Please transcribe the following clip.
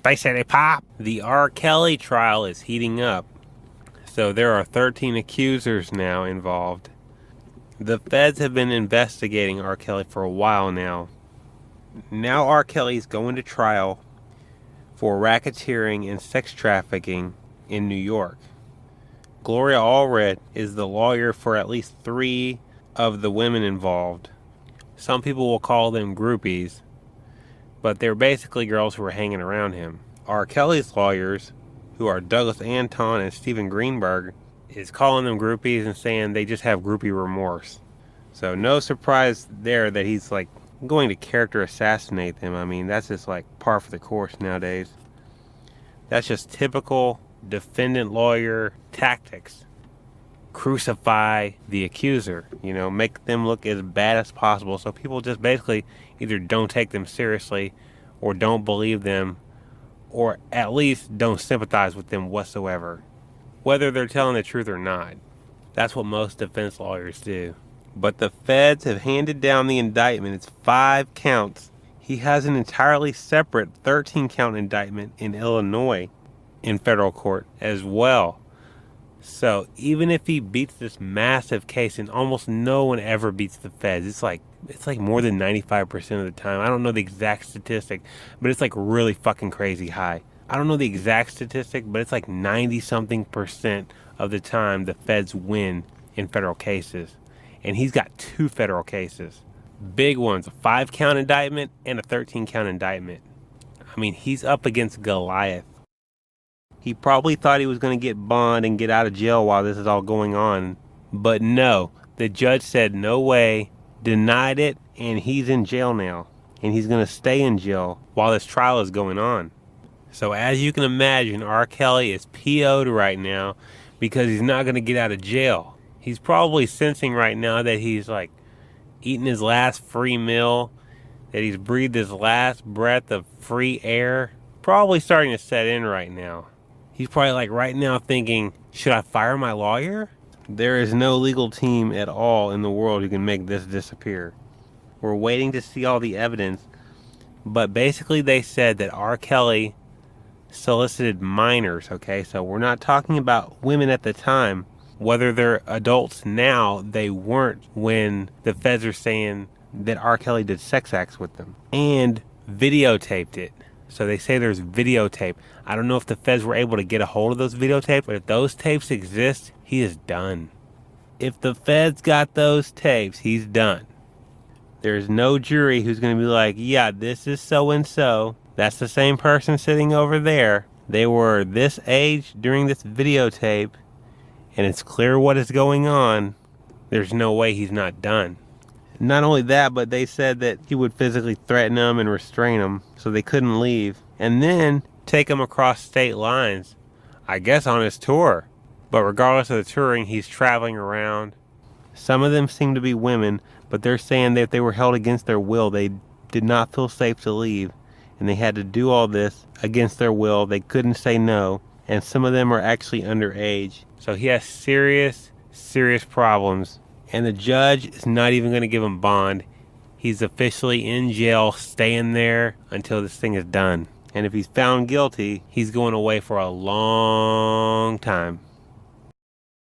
They say they pop. The R. Kelly trial is heating up. So there are 13 accusers now involved. The feds have been investigating R. Kelly for a while now. Now R. Kelly's going to trial for racketeering and sex trafficking in New York. Gloria Allred is the lawyer for at least 3 of the women involved. Some people will call them groupies, but they're basically girls who are hanging around him. R. Kelly's lawyers, who are Douglas Anton and Stephen Greenberg, is calling them groupies and saying they just have groupie remorse. So no surprise there that he's like going to character assassinate them. I mean, that's just like par for the course nowadays. That's just typical defendant lawyer tactics. Crucify the accuser, make them look as bad as possible, so people just basically either don't take them seriously or don't believe them, or at least don't sympathize with them whatsoever, whether they're telling the truth or not. That's what most defense lawyers do. But the feds have handed down the indictment. It's 5 counts. He has an entirely separate 13-count indictment in Illinois in federal court as well. So even if he beats this massive case, and almost no one ever beats the feds, it's like more than 95% of the time. I don't know the exact statistic, but it's like really fucking crazy high. I don't know the exact statistic, but it's like 90-something% of the time the feds win in federal cases. And he's got 2 federal cases. Big ones, a 5-count indictment and a 13-count indictment. I mean, he's up against Goliath. He probably thought he was going to get bond and get out of jail while this is all going on. But no, the judge said no way, denied it, and he's in jail now. And he's going to stay in jail while this trial is going on. So as you can imagine, R. Kelly is PO'd right now because he's not going to get out of jail. He's probably sensing right now that he's like eating his last free meal, that he's breathed his last breath of free air. Probably starting to set in right now. He's probably like right now thinking, should I fire my lawyer? There is no legal team at all in the world who can make this disappear. We're waiting to see all the evidence. But basically they said that R. Kelly solicited minors, okay? So we're not talking about women at the time. Whether they're adults now, they weren't when the feds are saying that R. Kelly did sex acts with them. And videotaped it. So they say there's videotape. I don't know if the feds were able to get a hold of those videotapes, but if those tapes exist, he is done. If the feds got those tapes, he's done. There's no jury who's going to be like, yeah, this is so-and-so. That's the same person sitting over there. They were this age during this videotape, and it's clear what is going on. There's no way he's not done. Not only that, but they said that he would physically threaten them and restrain them so they couldn't leave. And then take them across state lines, I guess on his tour. But regardless of the touring, he's traveling around. Some of them seem to be women, but they're saying that if they were held against their will, they did not feel safe to leave. And they had to do all this against their will. They couldn't say no. And some of them are actually underage. So he has serious problems. And the judge is not even going to give him bond. He's officially in jail, staying there until this thing is done. And if he's found guilty, he's going away for a long time.